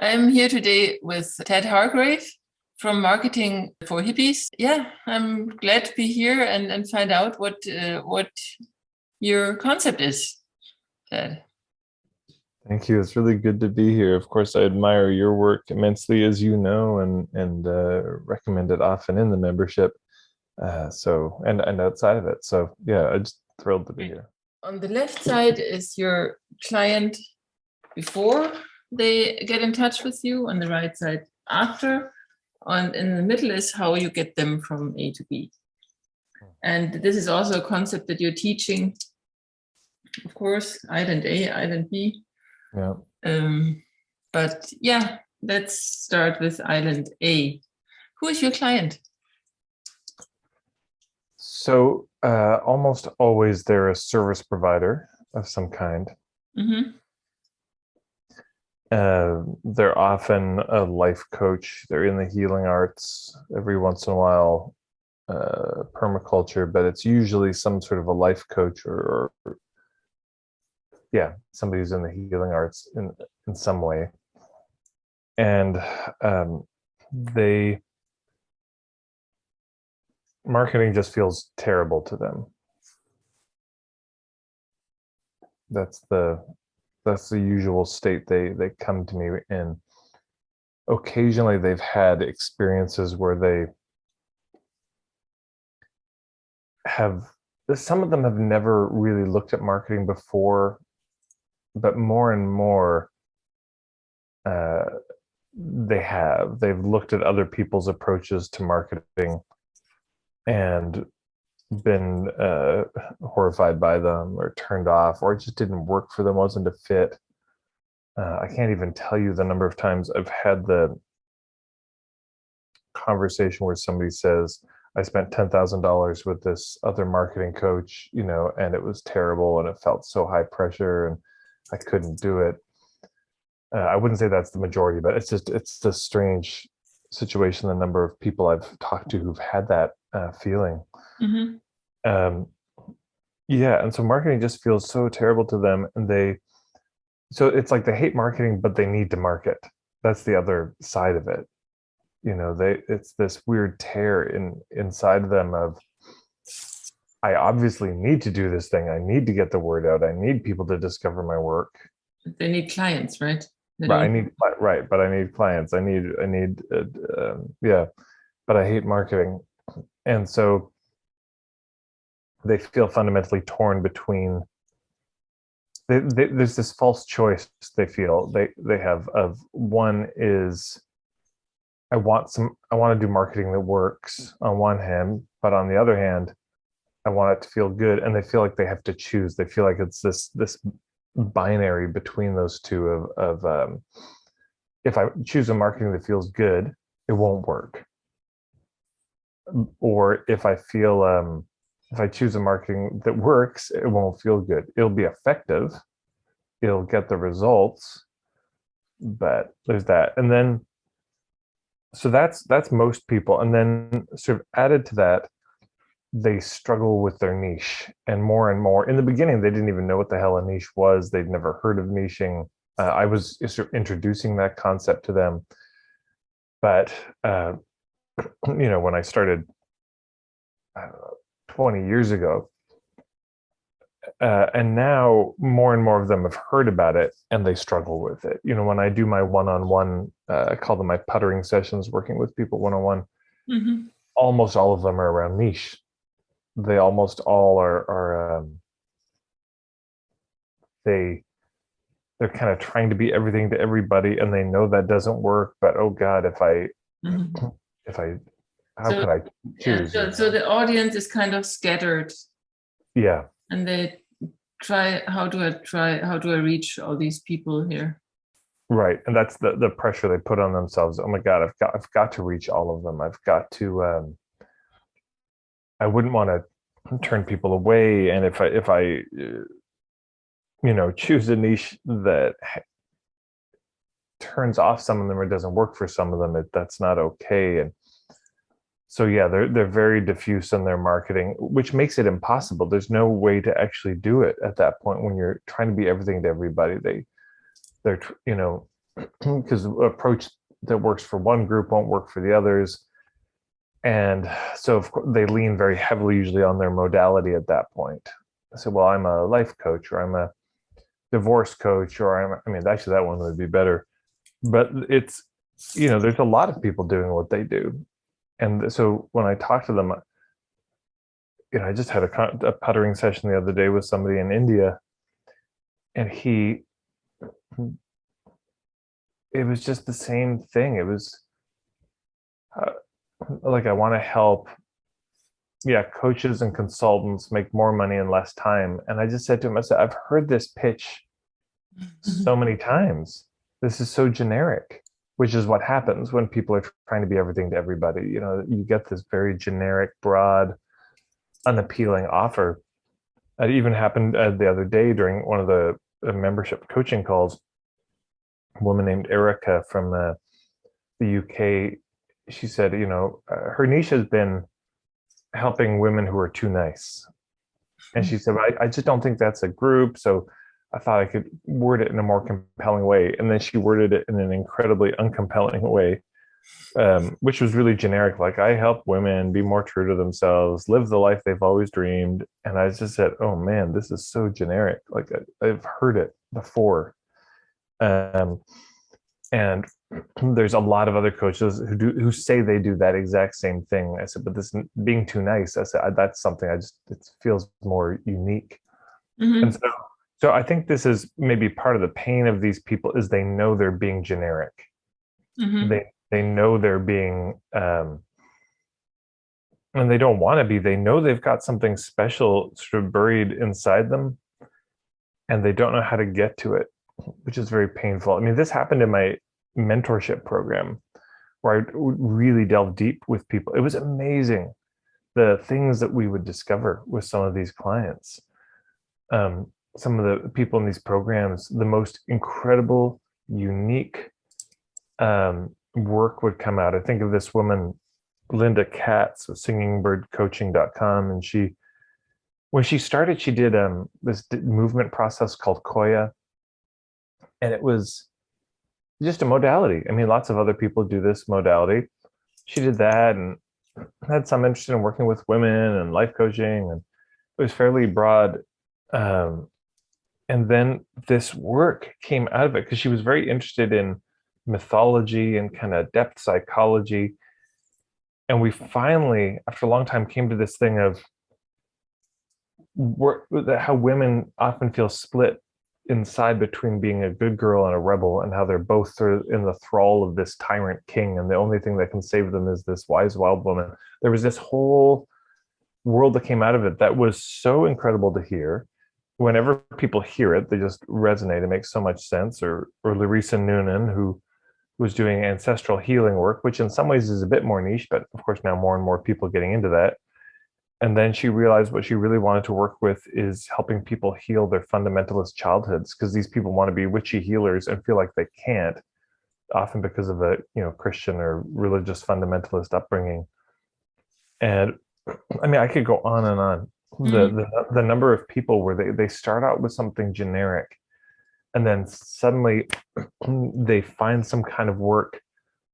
I'm here today with Tad Hargrave from Marketing for Hippies. Yeah, I'm glad to be here and find out what your concept is, Tad. Thank you. It's really good to be here. Of course, I admire your work immensely, as you know, and recommend it often in the membership. And outside of it. So yeah, I'm just thrilled to be here. On the left side is your client before they get in touch with you. On the right side, after. And in the middle is how you get them from A to B. And this is also a concept that you're teaching, of course, island A, island B. Yeah. But yeah, let's start with island A. Who is your client? So almost always they're a service provider of some kind. Mm-hmm. They're often a life coach. They're in the healing arts. Every once in a while, permaculture, but it's usually some sort of a life coach or yeah, somebody who's in the healing arts in some way. And marketing just feels terrible to them. That's the usual state they come to me in. Occasionally they've had experiences where some of them have never really looked at marketing before, but more and more they've looked at other people's approaches to marketing and been horrified by them or turned off, or it just didn't work for them, wasn't a fit. I can't even tell you the number of times I've had the conversation where somebody says, I spent $10,000 with this other marketing coach, and it was terrible and it felt so high pressure and I couldn't do it. I wouldn't say that's the majority, but it's a strange situation, the number of people I've talked to who've had that feeling. Mm-hmm. Yeah, and so marketing just feels so terrible to them, and so it's like they hate marketing, but they need to market. That's the other side of it. It's this weird tear inside them of, I obviously need to do this thing. I need to get the word out. I need people to discover my work. They need clients, right? Right. But I need clients. Yeah, but I hate marketing. And so they feel fundamentally torn between, there's this false choice they feel they have of, one is, I want to do marketing that works on one hand, but on the other hand, I want it to feel good. And they feel like they have to choose. They feel like it's this binary between those two of if I choose a marketing that feels good, it won't work. Or if I choose a marketing that works, it won't feel good. It'll be effective. It'll get the results, but there's that. And then, so that's most people. And then sort of added to that, they struggle with their niche, and more in the beginning, they didn't even know what the hell a niche was. They'd never heard of niching. I was sort of introducing that concept to them, but when I started, I don't know, 20 years ago, and now more and more of them have heard about it and they struggle with it. When I do my one-on-one, I call them my puttering sessions, working with people one-on-one, mm-hmm. Almost all of them are around niche. They almost all are they're kind of trying to be everything to everybody, and they know that doesn't work, but oh God, mm-hmm. How could I choose? Yeah, so the audience is kind of scattered. Yeah. And they try, how do I reach all these people here? Right. And that's the pressure they put on themselves. Oh my God, I've got to reach all of them. I've got to, I wouldn't want to turn people away. And if I choose a niche that turns off some of them or doesn't work for some of them, that's not okay. And so yeah, they're very diffuse in their marketing, which makes it impossible. There's no way to actually do it at that point when you're trying to be everything to everybody. They're because approach that works for one group won't work for the others. And so of course, they lean very heavily usually on their modality at that point. I said, well, I'm a life coach, or I'm a divorce coach, or I mean, actually that one would be better. But it's, there's a lot of people doing what they do. And so when I talk to them, I just had a puttering session the other day with somebody in India, and it was just the same thing. It was uh, like, I want to help, coaches and consultants make more money in less time. And I just said to him, I said, I've heard this pitch so many times. This is so generic, which is what happens when people are trying to be everything to everybody. You get this very generic, broad, unappealing offer. It even happened the other day during one of the membership coaching calls. A woman named Erica from the UK, she said, her niche has been helping women who are too nice. And she said, I just don't think that's a group. So I thought I could word it in a more compelling way. And then she worded it in an incredibly uncompelling way, which was really generic. Like, I help women be more true to themselves, live the life they've always dreamed. And I just said, oh man, this is so generic. Like, I've heard it before. And there's a lot of other coaches who say they do that exact same thing. I said, but this being too nice, I said, that's something it feels more unique. Mm-hmm. And so I think this is maybe part of the pain of these people, is they know they're being generic. Mm-hmm. They know they're being, and they don't want to be. They know they've got something special sort of buried inside them, and they don't know how to get to it, which is very painful. I mean, this happened in my mentorship program, where I really delved deep with people. It was amazing, the things that we would discover with some of these clients. Some of the people in these programs, the most incredible, unique work would come out. I think of this woman, Linda Katz, with singingbirdcoaching.com. And when she started, she did this movement process called Koya. And it was just a modality. I mean, lots of other people do this modality. She did that and had some interest in working with women and life coaching, and it was fairly broad. And then this work came out of it because she was very interested in mythology and kind of depth psychology. And we finally, after a long time, came to this thing of how women often feel split inside between being a good girl and a rebel, and how they're both sort of in the thrall of this tyrant king, and the only thing that can save them is this wise wild woman. There was this whole world that came out of it that was so incredible to hear. Whenever people hear it, they just resonate. It makes so much sense. Or Larissa Noonan, who was doing ancestral healing work, which in some ways is a bit more niche, but of course now more and more people getting into that. And then she realized what she really wanted to work with is helping people heal their fundamentalist childhoods, because these people want to be witchy healers and feel like they can't, often because of a Christian or religious fundamentalist upbringing. And I mean, I could go on and on. The number of people where they start out with something generic, and then suddenly they find some kind of work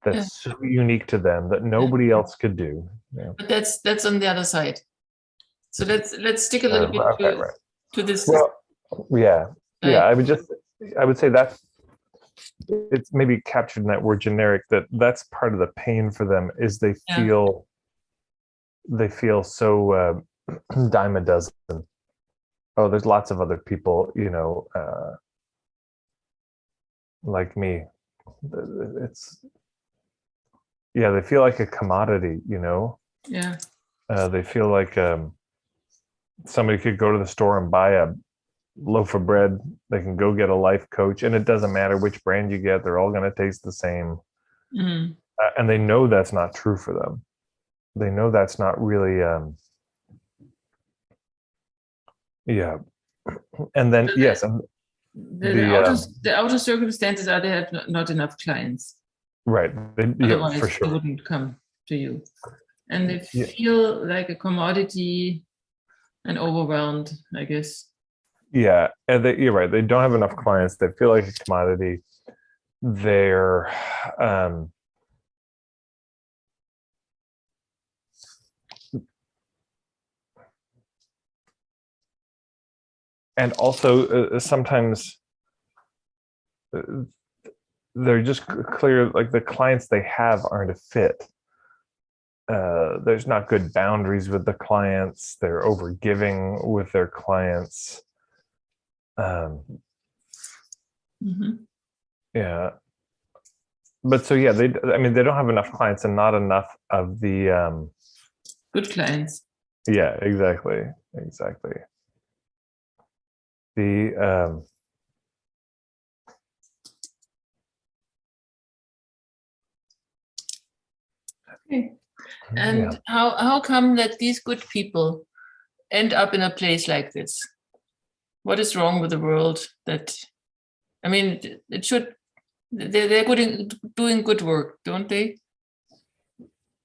that's so unique to them that nobody else could do. But that's on the other side. So let's stick a little bit to this. Well, yeah. I would say that's, it's maybe captured in that word generic, that's part of the pain for them, is they feel so dime a dozen. Oh, there's lots of other people, like me. It's, they feel like a commodity, they feel like somebody could go to the store and buy a loaf of bread. They can go get a life coach, and it doesn't matter which brand you get, they're all going to taste the same. And they know that's not true for them. They know that's not really and then the outer circumstances are they have not enough clients, right? Otherwise for sure they wouldn't come to you, and they feel like a commodity and overwhelmed, I guess. And you're right, they don't have enough clients. They feel like a commodity. they're and also sometimes they're just clear, like the clients they have aren't a fit. There's not good boundaries with the clients. They're over giving with their clients. Yeah, but so yeah, I mean, they don't have enough clients and not enough of the Good clients. yeah, exactly, exactly. The Okay. yeah. And how come that these good people end up in a place like this? What is wrong with the world? That, I mean, it should, they're good in, doing good work, don't they?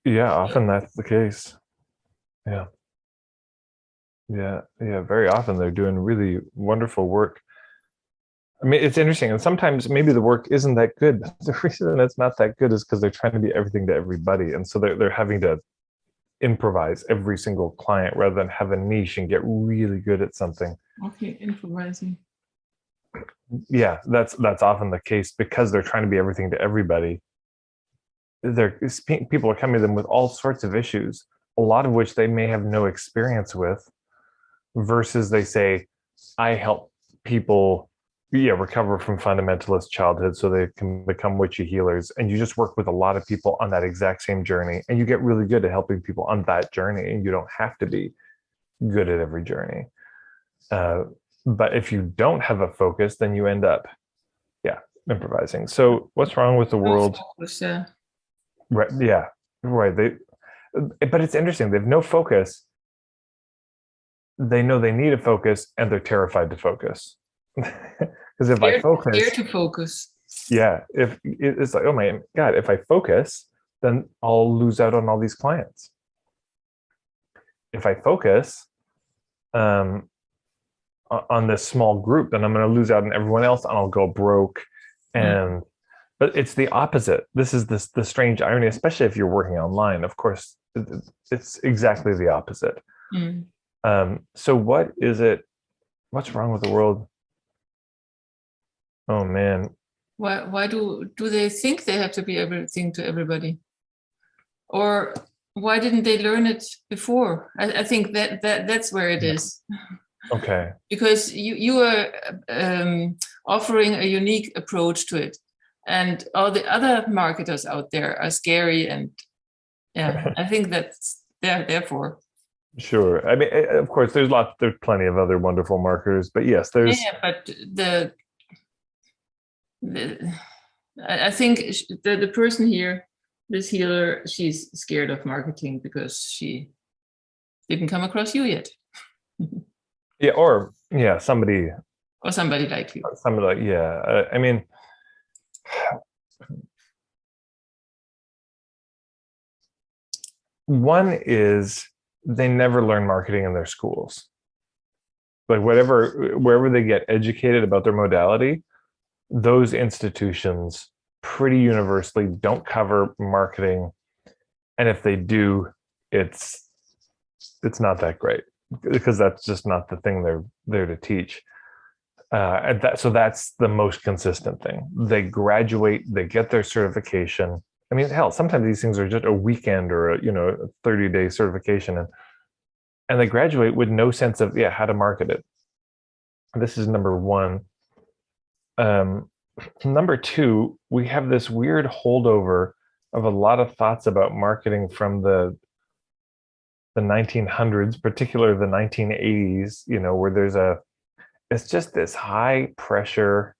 Yeah, often that's the case. Yeah. Yeah, yeah, very often they're doing really wonderful work. I mean, it's interesting, and sometimes maybe the work isn't that good. The reason it's not that good is because they're trying to be everything to everybody, and so they're having to improvise every single client rather than have a niche and get really good at something. Okay, improvising. Yeah, that's often the case because they're trying to be everything to everybody. People are coming to them with all sorts of issues, a lot of which they may have no experience with, versus they say, I help people recover from fundamentalist childhood so they can become witchy healers. And you just work with a lot of people on that exact same journey. And you get really good at helping people on that journey. And you don't have to be good at every journey. But if you don't have a focus, then you end up, improvising. So what's wrong with the world? Right. Yeah. Right. But it's interesting. They have no focus. They know they need a focus and they're terrified to focus. Because if I focus, scared to focus. yeah, if it's like, oh my God, if I focus, then I'll lose out on all these clients. If I focus on this small group, then I'm going to lose out on everyone else and I'll go broke. And but it's the opposite. This is the strange irony, especially if you're working online. Of course, it's exactly the opposite. So what is it? What's wrong with the world? Oh man. Why do they think they have to be everything to everybody? Or why didn't they learn it before? I think that's where it is. Okay. Because you are offering a unique approach to it, and all the other marketers out there are scary, and yeah, I think that's therefore. Sure. I mean, of course, there's plenty of other wonderful marketers, but yes, there's. Yeah, but I think the person here, this healer, she's scared of marketing because she didn't come across you yet. Yeah, or yeah, somebody like you. Somebody like, yeah. I mean, one is they never learn marketing in their schools. Like wherever they get educated about their modality, those institutions pretty universally don't cover marketing, and if they do, it's not that great because that's just not the thing they're there to teach. So that's the most consistent thing. They graduate, they get their certification. I mean, hell, sometimes these things are just a weekend or a 30-day certification, and they graduate with no sense of how to market it. This is number one. Number two, we have this weird holdover of a lot of thoughts about marketing from the 1900s, particularly the 1980s, where it's just this high pressure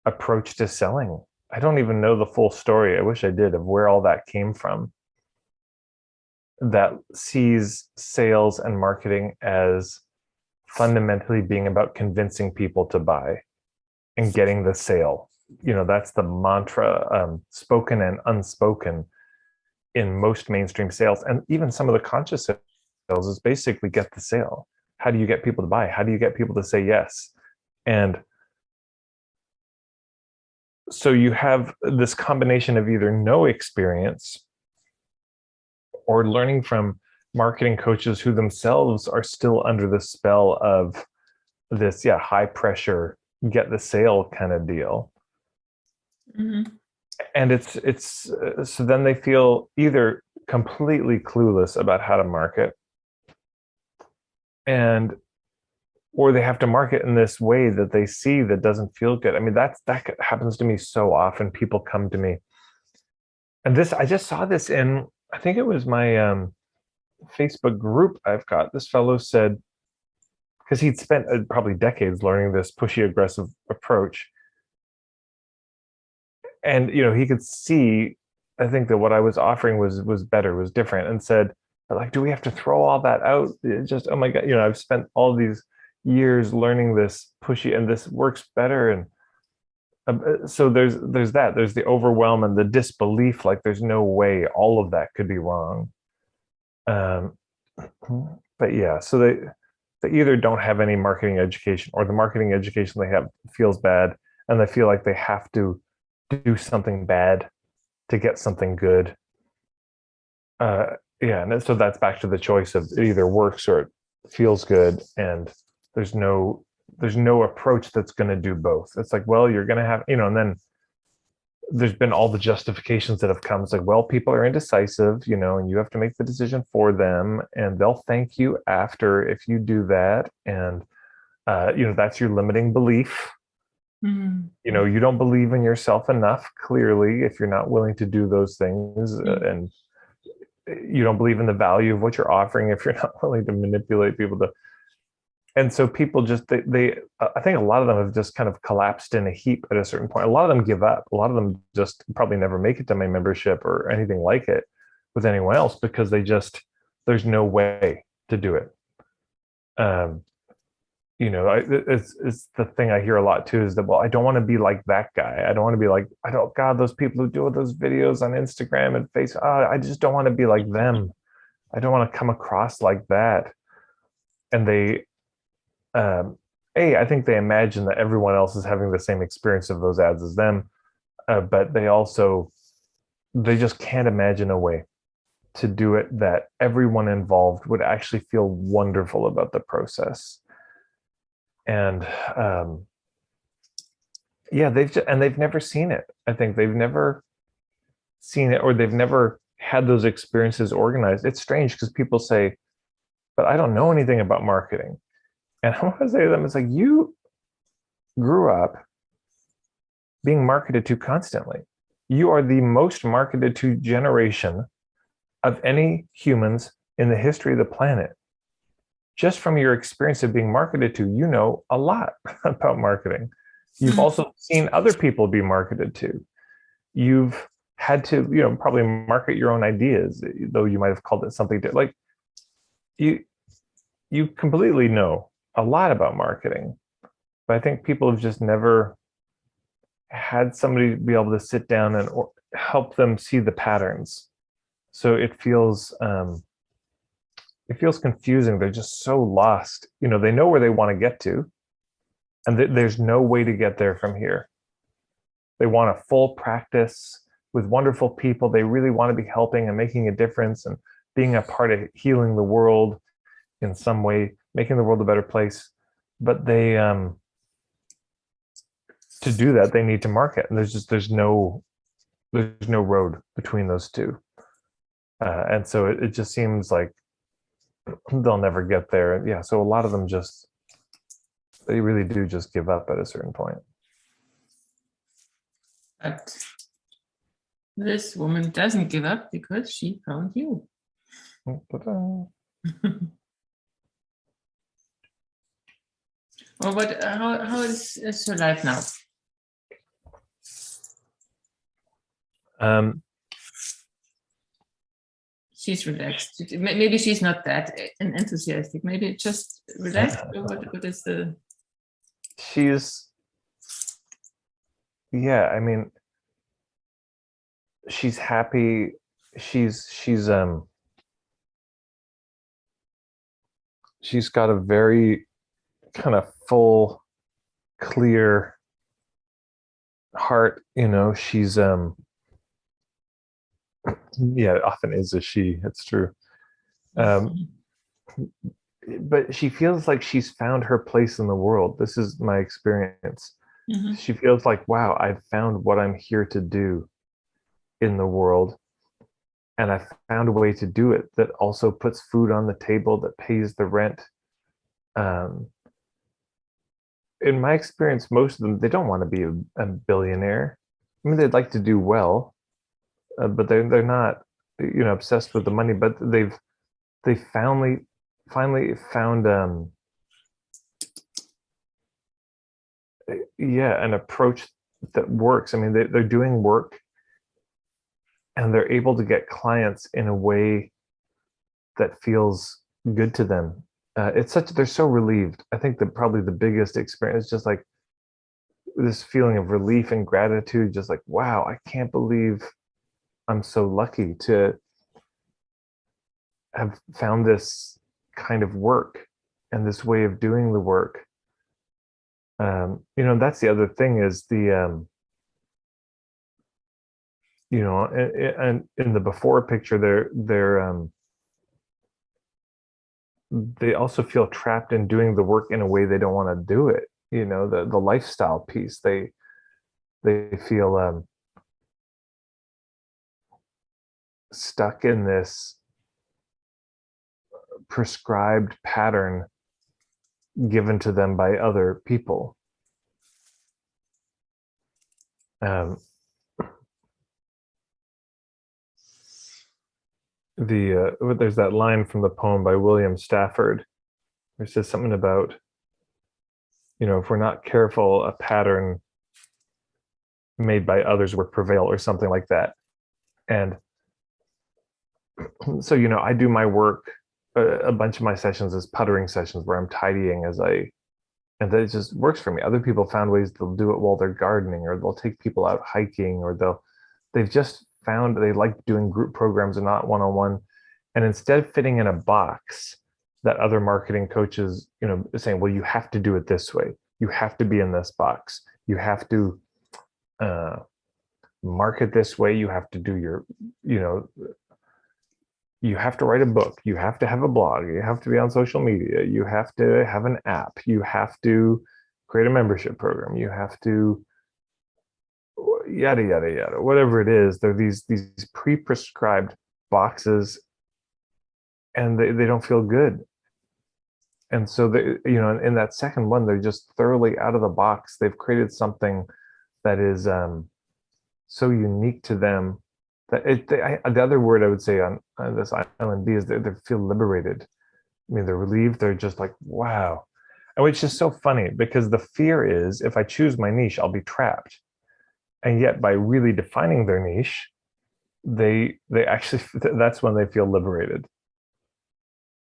approach to selling. I don't even know the full story. I wish I did, of where all that came from. That sees sales and marketing as fundamentally being about convincing people to buy and getting the sale. That's the mantra, spoken and unspoken, in most mainstream sales. And even some of the conscious sales is basically get the sale. How do you get people to buy? How do you get people to say yes? And so you have this combination of either no experience or learning from marketing coaches who themselves are still under the spell of this, high pressure, get the sale kind of deal. Mm-hmm. And it's so then they feel either completely clueless about how to market, and or they have to market in this way that they see that doesn't feel good. I mean, that happens to me so often. People come to me, and this, I just saw this in, I think it was my Facebook group I've got. This fellow said, because he'd spent probably decades learning this pushy aggressive approach, and he could see, I think, that what I was offering was better, was different, and said, like, do we have to throw all that out? It just, oh my god, I've spent all these years learning this pushy, and this works better. And so there's the overwhelm and the disbelief, like there's no way all of that could be wrong. um but yeah, so they either don't have any marketing education, or the marketing education they have feels bad, and they feel like they have to do something bad to get something good. uh yeah, and so that's back to the choice of it either works or it feels good, and there's no approach that's going to do both. It's like, well, you're going to have, and then there's been all the justifications that have come. It's like, well, people are indecisive, and you have to make the decision for them, and they'll thank you after if you do that. And that's your limiting belief. Mm-hmm. You don't believe in yourself enough, clearly, if you're not willing to do those things. And you don't believe in the value of what you're offering if you're not willing to manipulate people to. And so people just, they I think a lot of them have just kind of collapsed in a heap at a certain point. A lot of them give up. A lot of them just probably never make it to my membership or anything like it with anyone else, because there's no way to do it. It's the thing I hear a lot too, is that, well, I don't want to be like that guy. I don't want to be like, God, those people who do those videos on Instagram and Facebook. I just don't want to be like them. I don't want to come across like that. And they, I think they imagine that everyone else is having the same experience of those ads as them, but they just can't imagine a way to do it that everyone involved would actually feel wonderful about the process. And they've never seen it. I think they've never seen it, or they've never had those experiences organized. It's strange because people say, but I don't know anything about marketing. And I want to say to them, it's like, you grew up being marketed to constantly. You are the most marketed to generation of any humans in the history of the planet. Just from your experience of being marketed to, a lot about marketing. You've also seen other people be marketed to. You've had to, probably market your own ideas, though you might have called it something different. Like, you completely know a lot about marketing, but I think people have just never had somebody be able to sit down and help them see the patterns. So it feels confusing. They're just so lost. They know where they want to get to, and there's no way to get there from here. They want a full practice with wonderful people. They really want to be helping and making a difference and being a part of healing the world in some way, making the world a better place. But they, to do that, they need to market, and there's no road between those two. And so it just seems like they'll never get there. Yeah, so a lot of them they really do just give up at a certain point. But this woman doesn't give up because she found you. Well, but how is her life now? She's relaxed. Maybe she's not that enthusiastic. Maybe just relaxed. Or what is the? I mean, she's happy. She's got a very kind of full, clear heart, you know, she's yeah, it often is a she, it's true. Um, but she feels like she's found her place in the world. This is my experience. Mhm. She feels like, wow, I've found what I'm here to do in the world. And I found a way to do it that also puts food on the table, that pays the rent. Um, in my experience, most of them, they don't want to be a billionaire. I mean, they'd like to do well, but they're not, you know, obsessed with the money. But they finally found yeah, an approach that works. I mean, they're doing work and they're able to get clients in a way that feels good to them. It's such they're so relieved. I think that probably the biggest experience is just like this feeling of relief and gratitude, just like, wow, I can't believe I'm so lucky to have found this kind of work and this way of doing the work. You know, that's the other thing is you know, and in the before picture, they also feel trapped in doing the work in a way they don't want to do it. You know, the lifestyle piece, they feel stuck in this prescribed pattern given to them by other people. Um, there's that line from the poem by William Stafford, which says something about, you know, if we're not careful, a pattern made by others will prevail, or something like that. And so, you know, I do my work. A bunch of my sessions is puttering sessions where I'm tidying as I, and that just works for me. Other people found ways they'll do it while they're gardening, or they'll take people out hiking, or they've just found they like doing group programs and not one-on-one. And instead of fitting in a box that other marketing coaches, you know, saying, well, you have to do it this way, you have to be in this box, you have to uh, market this way, you have to do your, you know, you have to write a book, you have to have a blog, you have to be on social media, you have to have an app, you have to create a membership program, you have to yada yada yada, whatever it is. They're these pre-prescribed boxes, and they don't feel good. And so they, you know, in that second one, they're just thoroughly out of the box. They've created something that is so unique to them that the other word I would say on this island B is they feel liberated. I mean, they're relieved. They're just like, wow. And which is so funny because the fear is if I choose my niche, I'll be trapped. And yet by really defining their niche, they actually, that's when they feel liberated.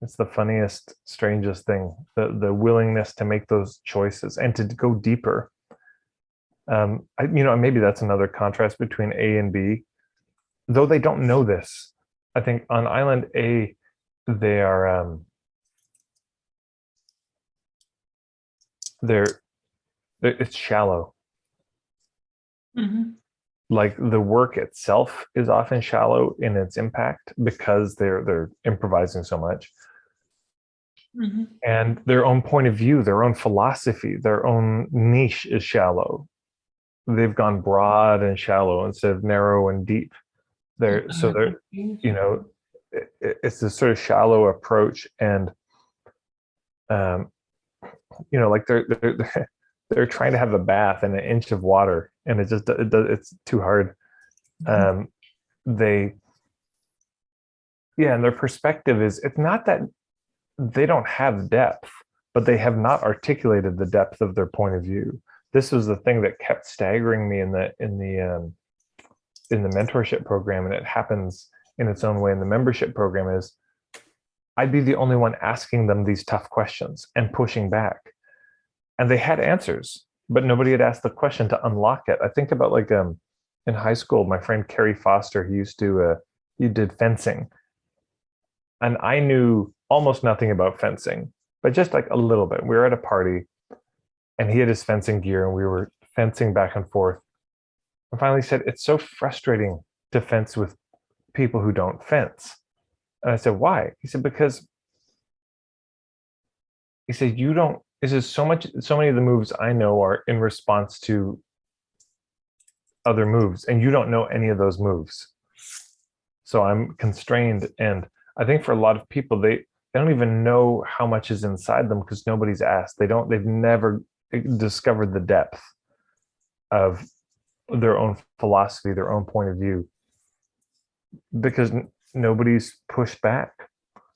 It's the funniest, strangest thing, the willingness to make those choices and to go deeper. You know, maybe that's another contrast between A and B, though they don't know this. I think on Island A, they are they're it's shallow. Mhm. Like the work itself is often shallow in its impact because they're improvising so much. Mhm. And their own point of view, their own philosophy, their own niche is shallow. They've gone broad and shallow instead of narrow and deep. They're you know, it's this sort of shallow approach, and um, you know, like they're trying to have a bath in an inch of water, and it's too hard. Um, they yeah, and their perspective is it's not that they don't have depth, but they have not articulated the depth of their point of view. This was the thing that kept staggering me in the mentorship program, and it happens in its own way in the membership program. Is I'd be the only one asking them these tough questions and pushing back, and they had answers, but nobody had asked the question to unlock it. I think about like in high school, my friend Kerry Foster, he did fencing, and I knew almost nothing about fencing, but just like a little bit. We were at a party, and he had his fencing gear, and we were fencing back and forth. And finally said, it's so frustrating to fence with people who don't fence. And I said, why? He said, because he said, you don't, this is so many of the moves I know are in response to other moves, and you don't know any of those moves. So I'm constrained. And I think for a lot of people, they don't even know how much is inside them because nobody's asked. They've never discovered the depth of their own philosophy, their own point of view, because nobody's pushed back.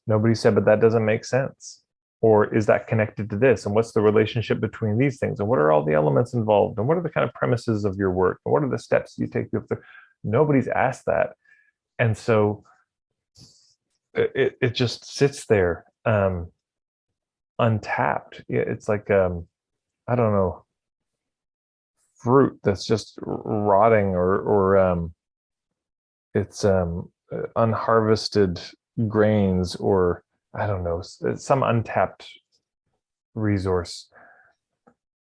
Nobody said, but that doesn't make sense. Or is that connected to this? And what's the relationship between these things? And what are all the elements involved? And what are the kind of premises of your work? And what are the steps you take? Nobody's asked that. And so it just sits there untapped. It's like, I don't know, fruit that's just rotting, or it's unharvested grains, or I don't know, some untapped resource.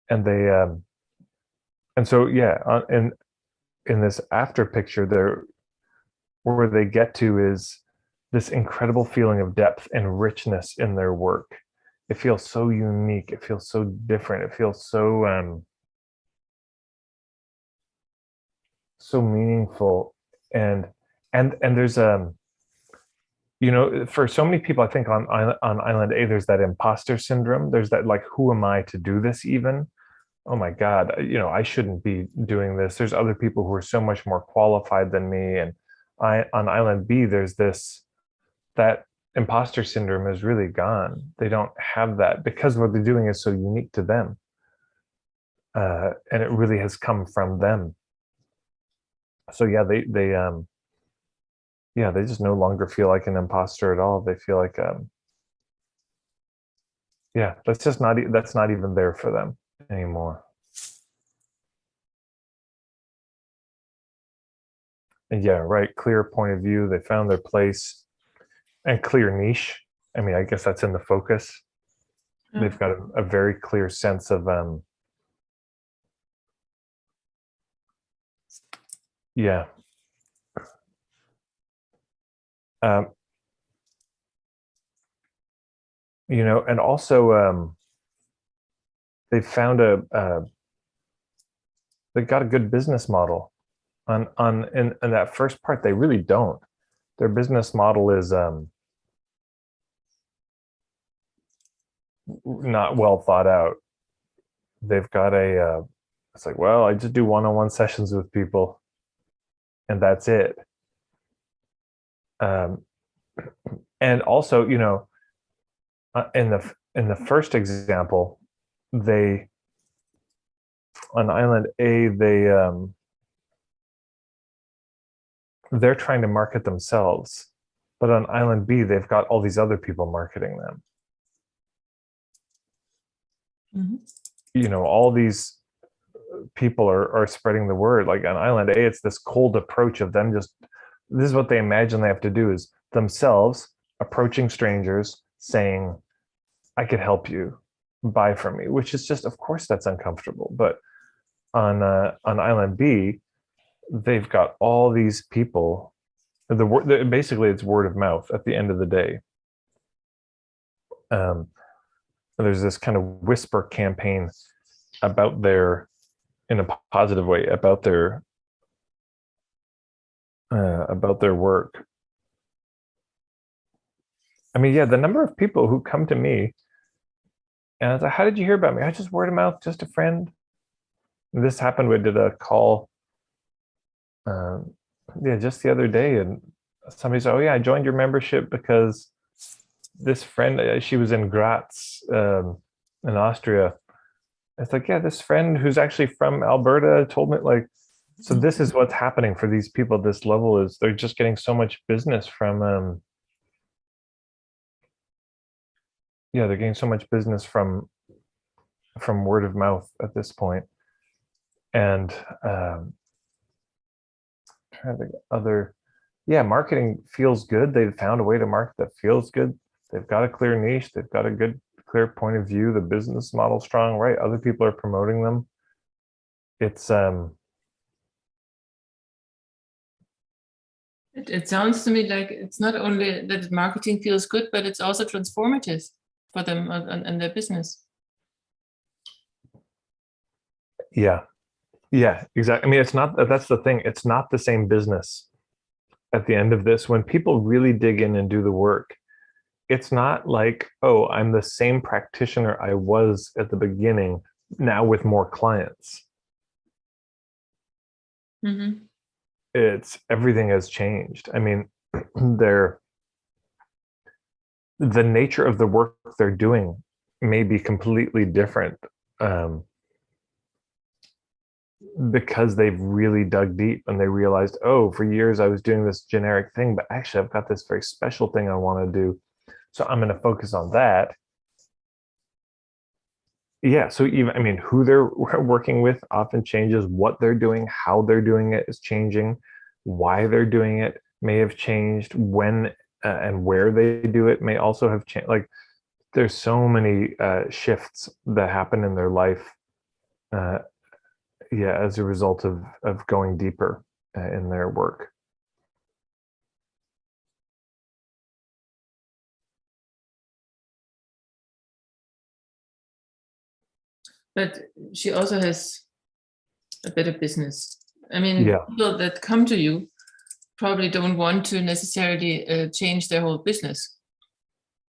And they and so in this after picture there, where they get to is this incredible feeling of depth and richness in their work. It feels so unique, it feels so different, it feels so so meaningful. And there's for so many people, I think on Island A, there's that imposter syndrome. There's that, like, who am I to do this even? Oh my God, I shouldn't be doing this. There's other people who are so much more qualified than me. And on Island B, there's that imposter syndrome is really gone. They don't have that because what they're doing is so unique to them. And it really has come from them. So yeah, they just no longer feel like an imposter at all. They feel like, that's not even there for them anymore. And yeah, right. Clear point of view. They found their place and clear niche. I mean, I guess that's in the focus. Yeah. They've got a very clear sense of, yeah. And also they found they've got a good business model. In that first part, they really don't. Their business model is not well thought out. They've got it's like, well, I just do one-on-one sessions with people, and that's it. And also, in the first example, on Island A, they're trying to market themselves, but on Island B, they've got all these other people marketing them. Mm-hmm. All these people are spreading the word. Like on Island A, it's this cold approach of them this is what they imagine they have to do, is themselves approaching strangers saying, I could help you, buy from me, which is just, of course, that's uncomfortable. But on Island B, they've got all these people. Basically, it's word of mouth at the end of the day. There's this kind of whisper campaign about in a positive way, about their work. I mean, yeah, the number of people who come to me and I was like, how did you hear about me? I just word of mouth, just a friend. And this happened. We did a call, just the other day, and somebody said, oh yeah, I joined your membership because this friend, she was in Graz, in Austria. It's like, yeah, this friend who's actually from Alberta told me, like, so this is what's happening for these people at this level, is they're just getting so much business from, they're getting so much business from word of mouth at this point. And trying to think marketing feels good. They've found a way to market that feels good. They've got a clear niche. They've got a good, clear point of view. The business model strong, right? Other people are promoting them. It's It sounds to me like it's not only that marketing feels good, but it's also transformative for them and their business. Yeah. Yeah, exactly. I mean, it's not, that's the thing. It's not the same business at the end of this. When people really dig in and do the work, it's not like, oh, I'm the same practitioner I was at the beginning, now with more clients. Mm-hmm. It's everything has changed. I mean, they're the nature of the work they're doing may be completely different, um, because they've really dug deep and they realized, oh, for years I was doing this generic thing, but actually I've got this very special thing I want to do. So I'm going to focus on that. Yeah. So even, I mean, who they're working with often changes. What they're doing, how they're doing it is changing. Why they're doing it may have changed. When and where they do it may also have changed. Like there's so many shifts that happen in their life. Uh, yeah, as a result of going deeper in their work. But she also has a better business. I mean, Yeah, people that come to you probably don't want to necessarily change their whole business.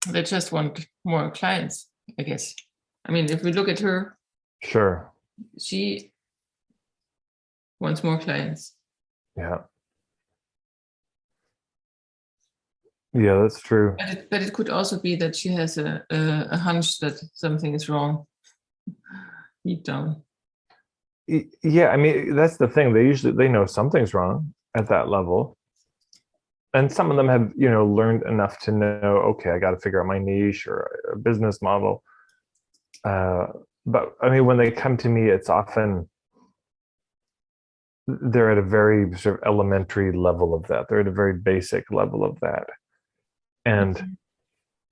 They just want more clients, I guess. I mean, if we look at her, sure. she wants more clients. Yeah, yeah, that's true. But it could also be that she has a hunch that something is wrong deep down. Yeah, I mean, that's the thing. They know something's wrong at that level. And some of them have, learned enough to know, okay, I got to figure out my niche or a business model. Uh, but I mean, when they come to me, it's often they're at a very sort of elementary level of that. They're at a very basic level of that. And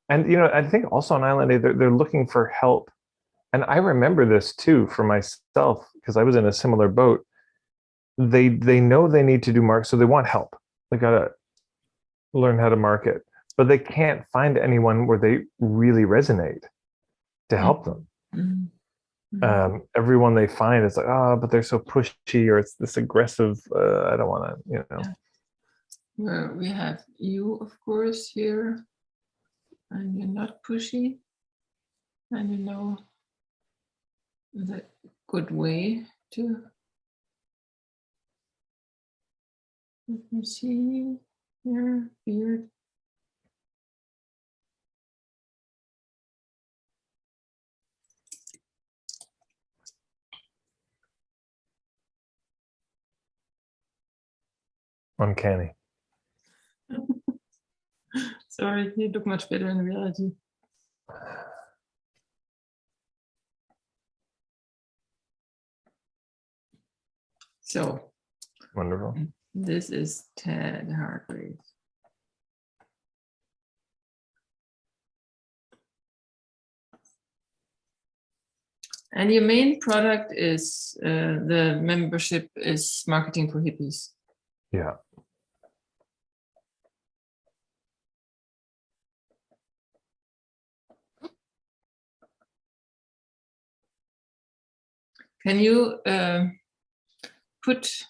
Mhm. I think also on Island A, they're looking for help. And I remember this too for myself because I was in a similar boat. They know they need to do market, so they want help. They gotta learn how to market, but they can't find anyone where they really resonate to help them. Mhm. Mhm. Everyone they find is like, oh, but they're so pushy or it's this aggressive. I don't want to. Yeah. Well, we have you, of course, here, and you're not pushy, and you know the good way to. Let me see here, beard. Uncanny. Sorry, you look much better in reality. So, Wonderful. this is Tad Hargrave. And your main product is the membership is marketing for hippies. Yeah. Can you put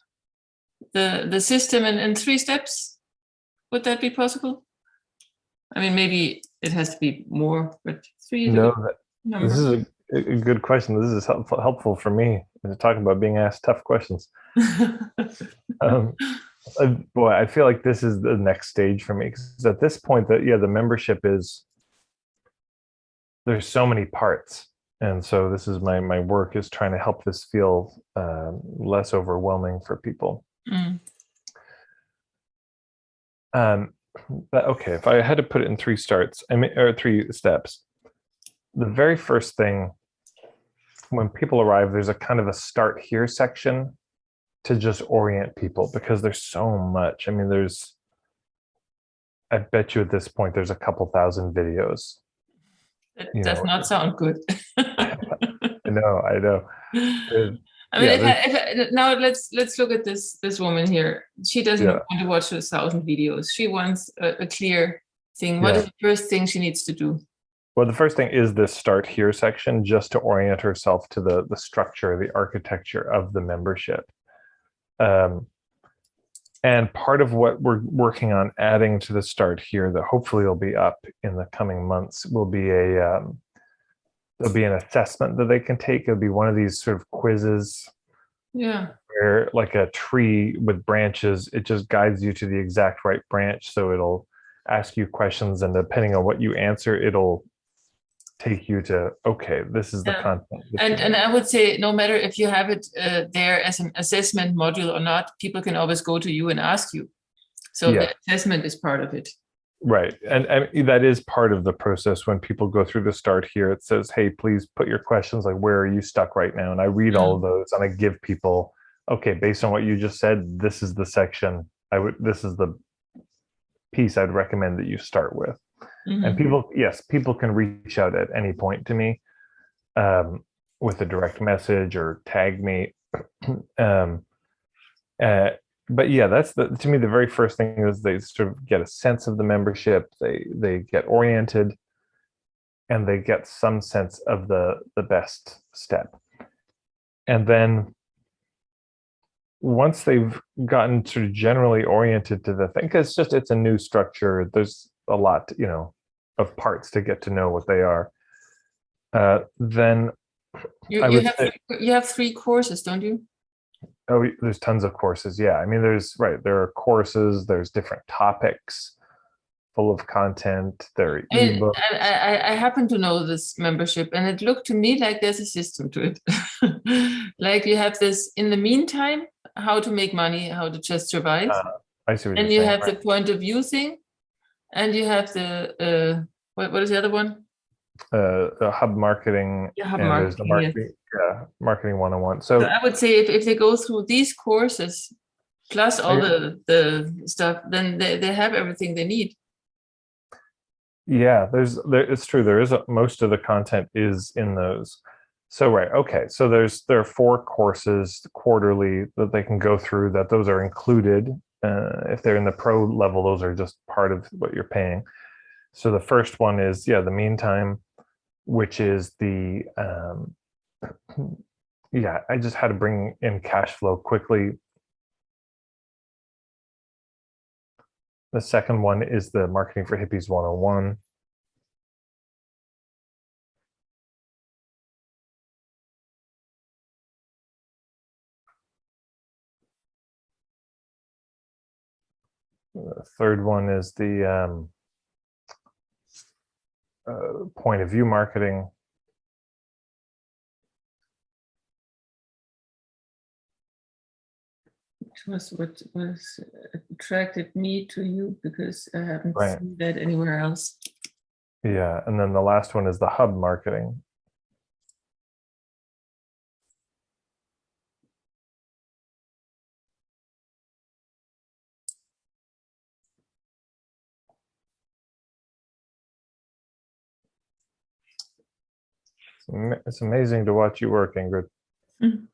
the system in 3 steps? Would that be possible? I mean, maybe it has to be more, but 3 is a No, good this is number. a good question. This is helpful for me to talk about being asked tough questions. Um, boy, I feel like this is the next stage for me because at this point, that the membership is there's so many parts, and so this is my work is trying to help this feel less overwhelming for people. Mm. Um, but okay, if I had to put it in 3 starts, I mean, or 3 steps, the very first thing when people arrive, there's a kind of a start here section to just orient people because there's so much. I mean, I bet you at this point there's a couple thousand videos. That You does know, not sound good. I know. There's, I mean, Yeah, now let's look at this woman here. She doesn't yeah, want to watch 1,000 videos. She wants a clear thing. What is yeah. the first thing she needs to do? Well, the first thing is this start here section, just to orient herself to the structure, the architecture of the membership. And part of what we're working on adding to the start here that hopefully will be up in the coming months will be there'll be an assessment that they can take. It'll be one of these sort of quizzes Yeah. where, like a tree with branches, it just guides you to the exact right branch. So it'll ask you questions, and depending on what you answer, it'll take you to, okay, this is the Yeah. content. And I would say, no matter if you have it there as an assessment module or not, people can always go to you and ask you. So Yeah. the assessment is part of it. Right. And that is part of the process. When people go through the start here, it says, hey, please put your questions, like, where are you stuck right now? And I read all of those, and I give people, okay, based on what you just said, this is the section this is the piece I'd recommend that you start with. And people can reach out at any point to me with a direct message or tag me. But yeah, that's to me, the very first thing is they sort of get a sense of the membership. They get oriented, and they get some sense of the best step. And then once they've gotten sort of generally oriented to the thing, because it's a new structure, there's a lot, of parts to get to know what they are. Then you have 3 courses, don't you? Oh, there's tons of courses. Yeah. I mean, there are courses, there's different topics full of content, there are ebooks. I happen to know this membership, and it looked to me like there's a system to it. Like you have this, in the meantime, how to make money, how to just survive. I see what and you're you saying. have the point of view thing, and you have the what is the other one? Hub marketing, Hub and marketing, there's the marketing, marketing 101. So I would say if they go through these courses plus all the stuff, then they have everything they need. Yeah, it's true. There is most of the content is in those. So right, okay. So there are 4 courses quarterly that they can go through. Those are included. If they're in the pro level, those are just part of what you're paying. So the first one is the meantime, which is the I just had to bring in cash flow quickly. The second one is the Marketing for Hippies 101. The third one is the point of view marketing. What was attracted me to you, because I haven't seen that anywhere else. Yeah, and then the last one is the hub marketing. It's amazing to watch you work, Ingrid. Mm-hmm.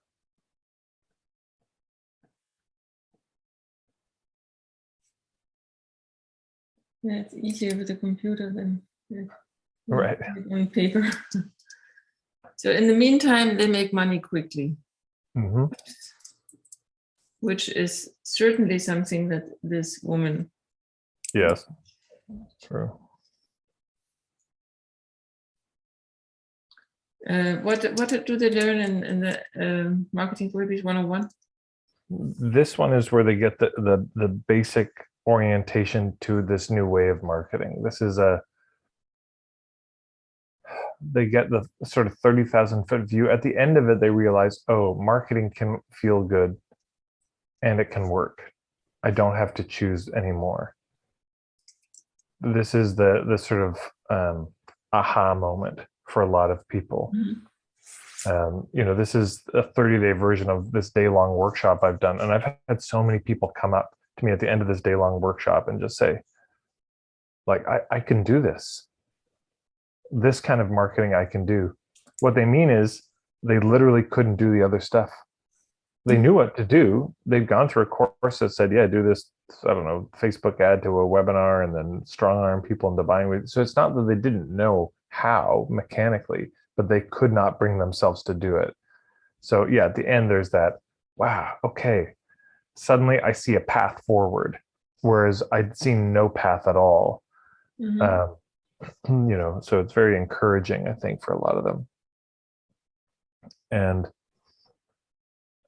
Yeah, it's easier with a computer than on paper. So in the meantime, they make money quickly, which is certainly something that this woman. Yes, true. What do they learn in the Marketing for Hippies 101? This one is where they get the basic orientation to this new way of marketing. This is they get the sort of 30,000-foot view. At the end of it, they realize, oh, marketing can feel good and it can work. I don't have to choose anymore. This is the sort of aha moment for a lot of people. This is a 30-day version of this day-long workshop I've done. And I've had so many people come up to me at the end of this day-long workshop and just say, like, I can do this. This kind of marketing I can do. What they mean is they literally couldn't do the other stuff. They knew what to do. They've gone through a course that said, yeah, do this, I don't know, Facebook ad to a webinar and then strong arm people into buying with. So it's not that they didn't know how mechanically, but they could not bring themselves to do it. So yeah, at the end, there's that, wow, okay. Suddenly I see a path forward, whereas I'd seen no path at all. Mhm. So it's very encouraging, I think, for a lot of them. And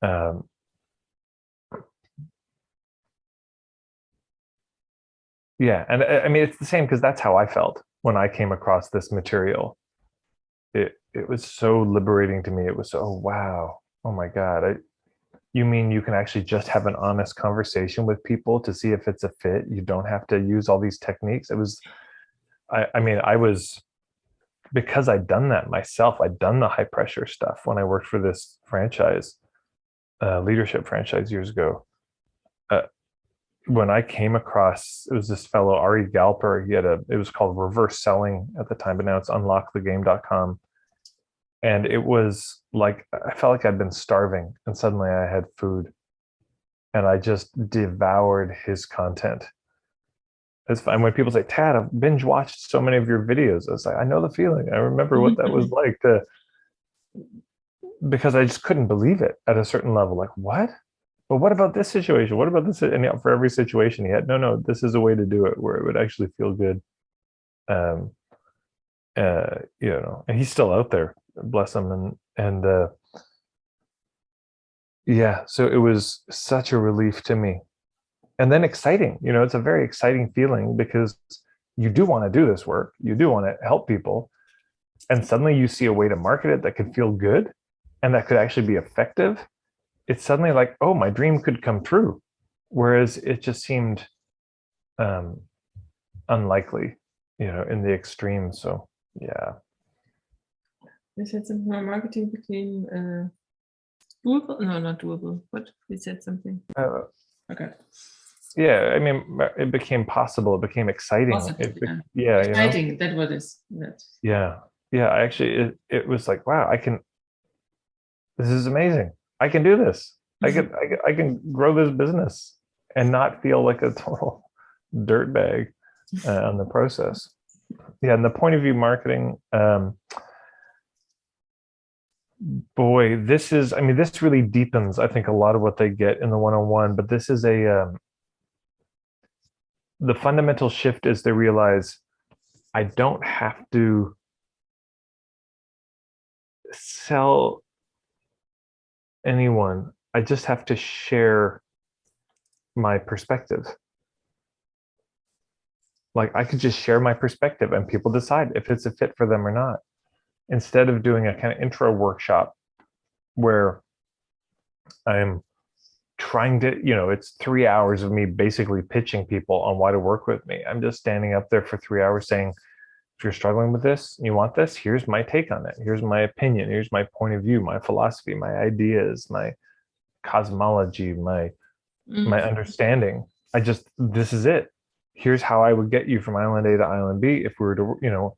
um, yeah, and I mean, it's the same because that's how I felt when I came across this material. It was so liberating to me. It was so, oh, wow, oh my God. You mean you can actually just have an honest conversation with people to see if it's a fit? You don't have to use all these techniques. It was, I mean, I was, because I'd done that myself, I'd done the high pressure stuff when I worked for this franchise, leadership franchise years ago. Uh, when I came across, it was this fellow, Ari Galper. It was called Reverse Selling at the time, but now it's unlockthegame.com. And it was like, I felt like I'd been starving and suddenly I had food and I just devoured his content. It's fine when people say, Tad, I've binge watched so many of your videos. I was like, I know the feeling. I remember what that was like because I just couldn't believe it at a certain level. Like, what? But what about this situation? What about this? And for every situation he had, no, this is a way to do it where it would actually feel good. Um, and he's still out there, bless him. And yeah, so it was such a relief to me. And then exciting, it's a very exciting feeling because you do want to do this work. You do want to help people. And suddenly you see a way to market it that could feel good and that could actually be effective. It's suddenly like, oh, my dream could come true. Whereas it just seemed um, unlikely, in the extreme. So, yeah. You said something about marketing became doable? No, not doable. What? You said something. Okay. Yeah, I mean, it became possible. It became exciting. Positive, yeah. Yeah, Exciting, that what is. Yeah, yeah. It was like, wow, this is amazing. I can do this. I can grow this business and not feel like a total dirtbag on the process. Yeah, and the point of view marketing, boy, this really deepens, I think, a lot of what they get in the one-on-one, but this is the fundamental shift is they realize I don't have to sell anyone. I just have to share my perspective. Like I could just share my perspective and people decide if it's a fit for them or not. Instead of doing a kind of intro workshop where I'm trying to, it's 3 hours of me basically pitching people on why to work with me. I'm just standing up there for 3 hours saying, if you're struggling with this, you want this, here's my take on it. Here's my opinion. Here's my point of view, my philosophy, my ideas, my cosmology, my understanding. This is it. Here's how I would get you from island A to island B if we were to,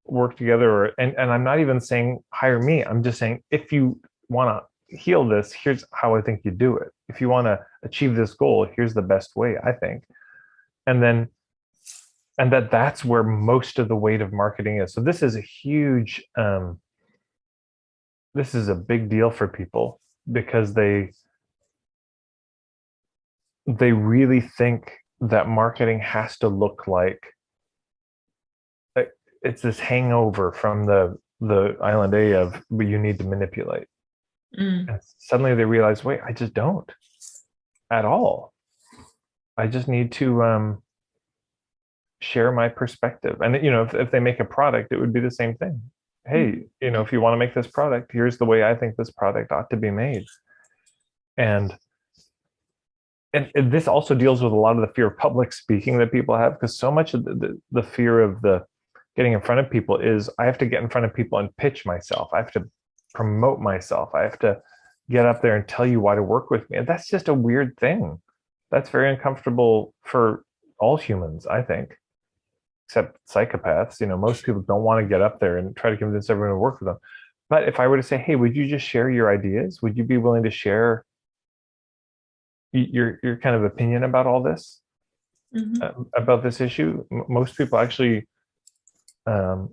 work together. And I'm not even saying hire me. I'm just saying if you want to heal this, here's how I think you do it. If you want to achieve this goal, here's the best way, I think. And that's where most of the weight of marketing is. So this is a huge, this is a big deal for people because they really think that marketing has to look like it's this hangover from the island A of you need to manipulate. And suddenly they realize, wait, I just don't at all. I just need to share my perspective. And if they make a product, it would be the same thing. Hey, if you want to make this product, here's the way I think this product ought to be made. And this also deals with a lot of the fear of public speaking that people have, because so much of the fear of the getting in front of people is I have to get in front of people and pitch myself. I have to promote myself. I have to get up there and tell you why to work with me. And that's just a weird thing. That's very uncomfortable for all humans, I think, except psychopaths. Most people don't want to get up there and try to convince everyone to work with them. But if I were to say, hey, would you just share your ideas? Would you be willing to share your kind of opinion about all this, about this issue. Most people actually, hey,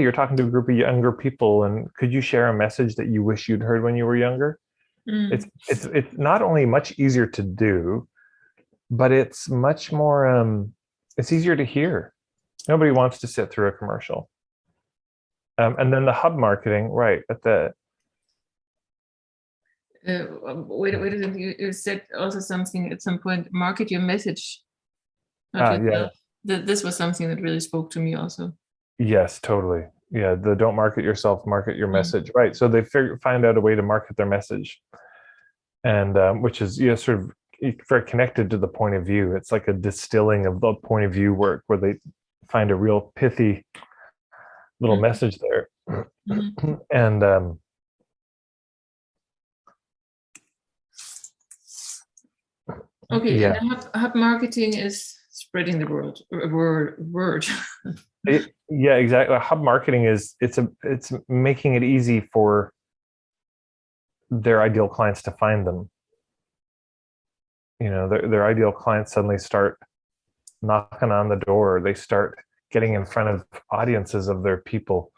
you're talking to a group of younger people, and could you share a message that you wish you'd heard when you were younger? It's not only much easier to do, but it's much more, it's easier to hear. Nobody wants to sit through a commercial. And then the hub marketing, right, at the wait a minute, you said also something at some point, market your message, not yourself. This was something that really spoke to me also. Yes, totally. Yeah, the don't market yourself, market your message. Right. So they find out a way to market their message, and which is sort of very connected to the point of view. It's like a distilling of the point of view work where they find a real pithy little message there. And okay, yeah. And hub marketing is spreading the word. Yeah, exactly. Hub marketing is it's making it easy for their ideal clients to find them. Their ideal clients suddenly start knocking on the door. They start getting in front of audiences of their people.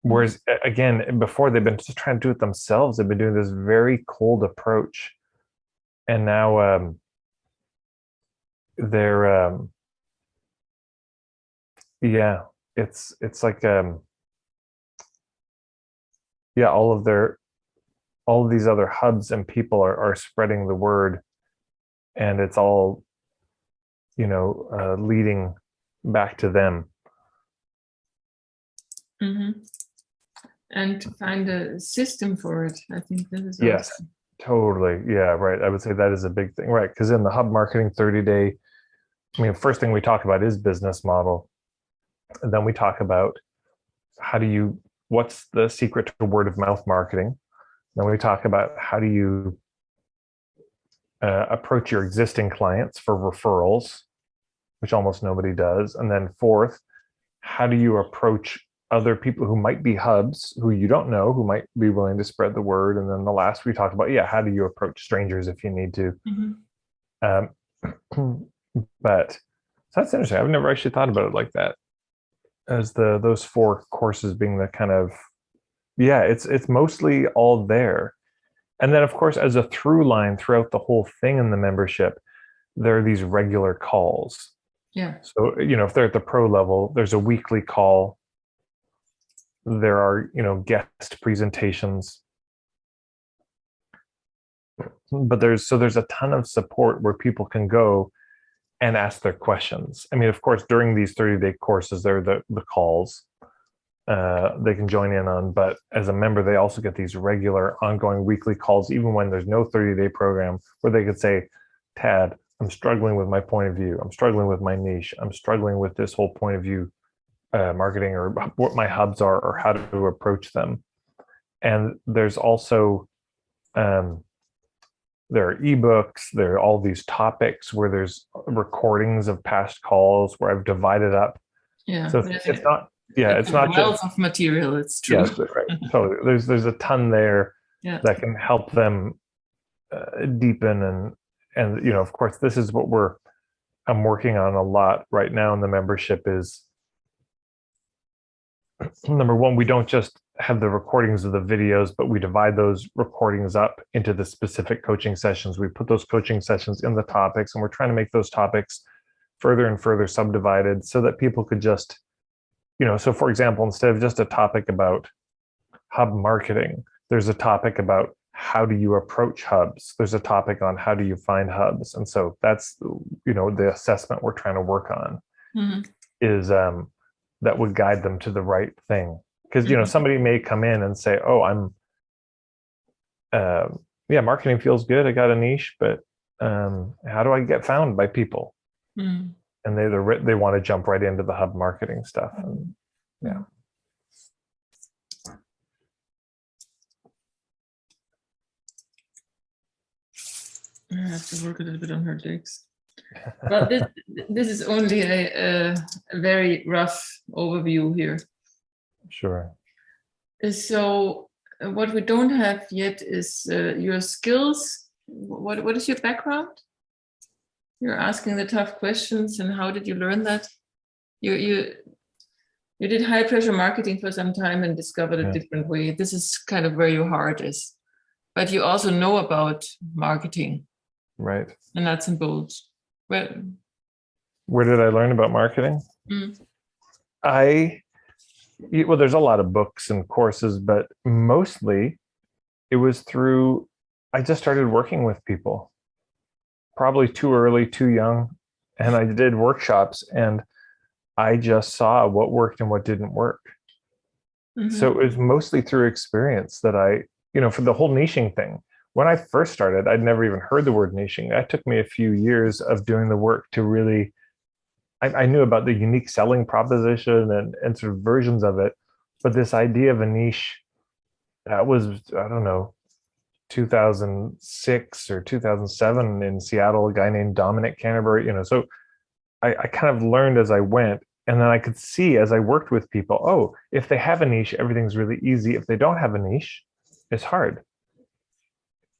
Whereas again, before they've been just trying to do it themselves. They've been doing this very cold approach, and now they're it's like all of these other hubs and people are spreading the word, and it's all leading back to them. And to find a system for it, I think this is yes awesome. Totally. Yeah, right. I would say that is a big thing, right? Because in the hub marketing 30-day, first thing we talk about is business model, and then we talk about what's the secret to word of mouth marketing. Then we talk about how do you approach your existing clients for referrals, which almost nobody does. And then fourth, how do you approach other people who might be hubs, who you don't know, who might be willing to spread the word. And then the last we talked about, how do you approach strangers if you need to? But so that's interesting. I've never actually thought about it like that, as those four courses being the kind of, it's mostly all there. And then of course, as a through line throughout the whole thing in the membership, there are these regular calls. Yeah. So, if they're at the pro level, there's a weekly call. There are, guest presentations. But there's a ton of support where people can go and ask their questions. Of course, during these 30-day courses, there are the calls they can join in on. But as a member, they also get these regular ongoing weekly calls, even when there's no 30-day program, where they could say, Tad, I'm struggling with my point of view. I'm struggling with my niche. I'm struggling with this whole point of view marketing, or what my hubs are, or how to approach them. And there's also, there are ebooks, there are all these topics where there's recordings of past calls where I've divided up. Yeah. So it's not wealth just of material. It's true. Yes, right. Totally. There's a ton there that can help them deepen and of course, this is what I'm working on a lot right now in the membership is, number one, we don't just have the recordings of the videos, but we divide those recordings up into the specific coaching sessions. We put those coaching sessions in the topics, and we're trying to make those topics further and further subdivided so that people could just, so for example, instead of just a topic about hub marketing, there's a topic about how do you approach hubs? There's a topic on how do you find hubs? And so that's, the assessment we're trying to work on is that would guide them to the right thing. Because, somebody may come in and say, oh, I'm, marketing feels good. I got a niche, but how do I get found by people? And they want to jump right into the hub marketing stuff. And I have to work a little bit on her legs. Well, this is only a very rough overview here. Sure. So what we don't have yet is your skills what is your background? You're asking the tough questions, and how did you learn that? You did high pressure marketing for some time and discovered a different way. This is kind of where your heart is, but you also know about marketing, right? And nuts and bolts. Well, where did I learn about marketing? Well, there's a lot of books and courses, but mostly it was through, I just started working with people, probably too early, too young. And I did workshops and I just saw what worked and what didn't work. So it was mostly through experience that for the whole niching thing. When I first started, I'd never even heard the word niching. That took me a few years of doing the work to really, I knew about the unique selling proposition and sort of versions of it. But this idea of a niche, that was, I don't know, 2006 or 2007 in Seattle, a guy named Dominic Canterbury, so I kind of learned as I went. And then I could see as I worked with people, oh, if they have a niche, everything's really easy. If they don't have a niche, it's hard.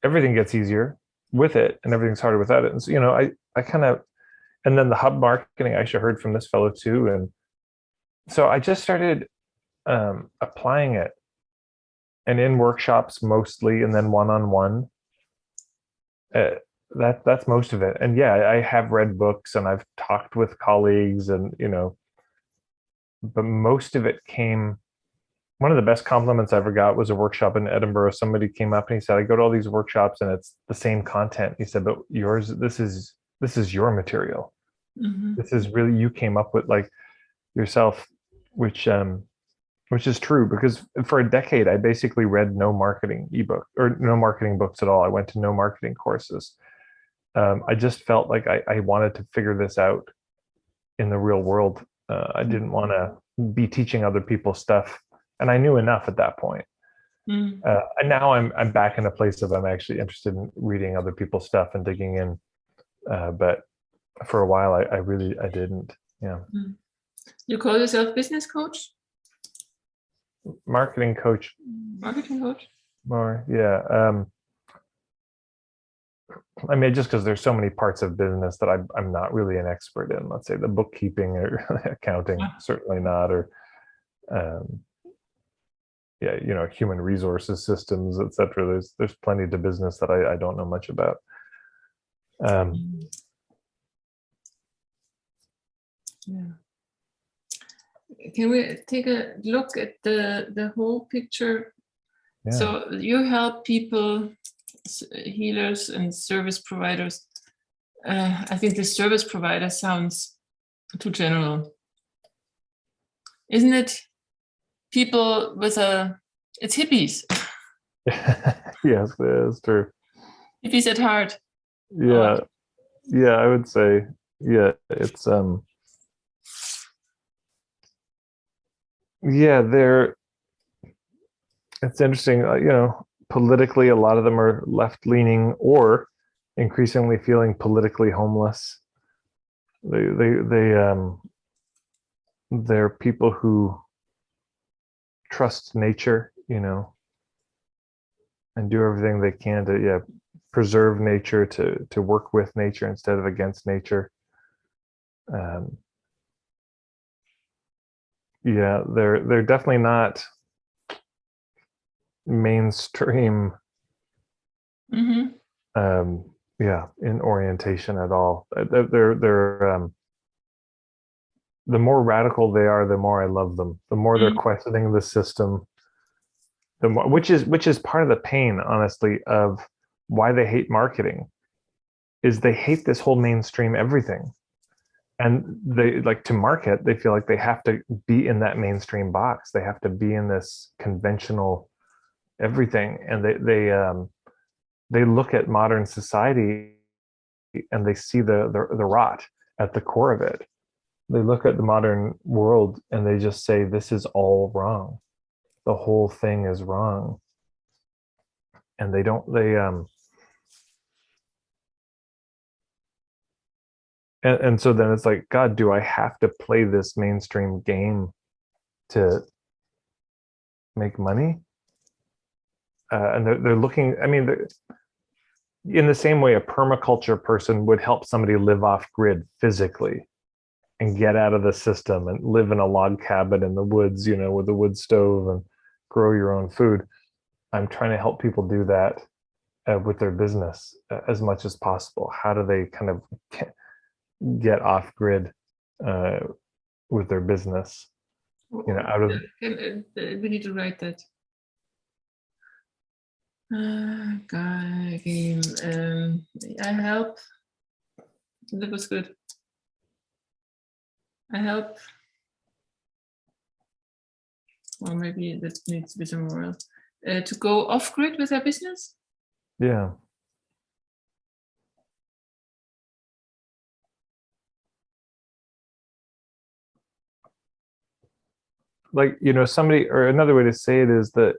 Everything gets easier with it and everything's harder without it. And so, I kind of, and then the hub marketing, I actually heard from this fellow too. And so I just started applying it, and in workshops mostly, and then one-on-one. That's most of it. And yeah, I have read books and I've talked with colleagues and, but most of it came, one of the best compliments I ever got was a workshop in Edinburgh. Somebody came up and he said, I go to all these workshops and it's the same content. He said, but yours, this is your material. This is really, you came up with like yourself, which is true, because for a decade, I basically read no marketing ebook or no marketing books at all. I went to no marketing courses. I just felt like I wanted to figure this out in the real world. I didn't want to be teaching other people stuff, and I knew enough at that point. And now I'm back in a place of I'm actually interested in reading other people's stuff and digging in. But for a while, I didn't. Yeah. You call yourself business coach? Marketing coach. Marketing coach. More, yeah. I mean, just because there's so many parts of business that I'm not really an expert in. Let's say the bookkeeping or accounting, certainly not, or human resources systems, etc. There's plenty to business that I don't know much about. Yeah. Can we take a look at the whole picture? Yeah. So you help people, healers and service providers. I think the service provider sounds too general. Isn't it people with it's hippies? Yes, it is true. Hippies at heart. Yeah. Yeah, I would say, yeah, it's it's interesting, politically, a lot of them are left-leaning or increasingly feeling politically homeless. They're people who trust nature, and do everything they can to, preserve nature, to work with nature instead of against nature. They're definitely not mainstream in orientation at all. They're the more radical they are, the more I love them. The more they're questioning the system, the more, which is part of the pain, honestly, of why they hate marketing, is they hate this whole mainstream everything. And they like to market, they feel like they have to be in that mainstream box. They have to be in this conventional everything. And they look at modern society and they see the rot at the core of it. They look at the modern world and they just say, this is all wrong. The whole thing is wrong. And and so then it's like, God, do I have to play this mainstream game to make money? And they're looking, I mean, in the same way a permaculture person would help somebody live off grid physically and get out of the system and live in a log cabin in the woods, with a wood stove and grow your own food. I'm trying to help people do that with their business as much as possible. How do they kind of get off grid with their business? Out of. We need to write that. Game. I help. That was good. I help. Or maybe that needs to be somewhere else. To go off grid with their business? Yeah. Like, somebody, or another way to say it is that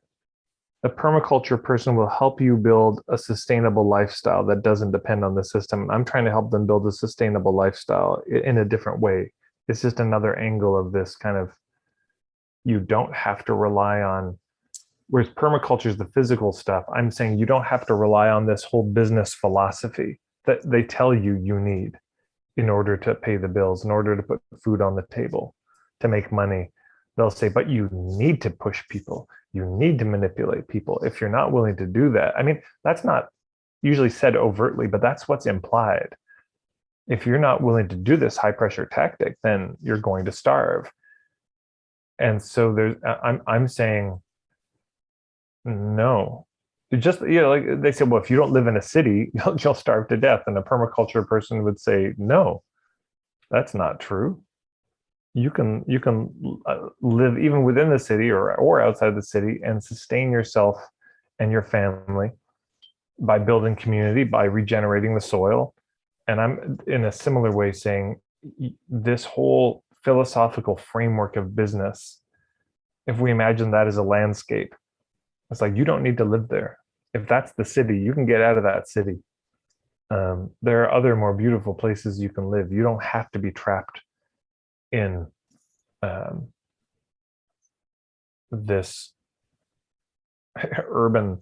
a permaculture person will help you build a sustainable lifestyle that doesn't depend on the system. I'm trying to help them build a sustainable lifestyle in a different way. It's just another angle of this kind of, you don't have to rely on, whereas permaculture is the physical stuff. I'm saying you don't have to rely on this whole business philosophy that they tell you need in order to pay the bills, in order to put food on the table, to make money. They'll say, but you need to push people. You need to manipulate people. If you're not willing to do that, I mean, that's not usually said overtly, but that's what's implied. If you're not willing to do this high pressure tactic, then you're going to starve. And so I'm saying, no. Just, like they say, well, if you don't live in a city, you'll starve to death. And a permaculture person would say, no, that's not true. You can live even within the city or outside the city and sustain yourself and your family by building community, by regenerating the soil. And I'm in a similar way saying this whole philosophical framework of business, if we imagine that as a landscape, it's like, you don't need to live there. If that's the city, you can get out of that city. There are other more beautiful places you can live. You don't have to be trapped in this urban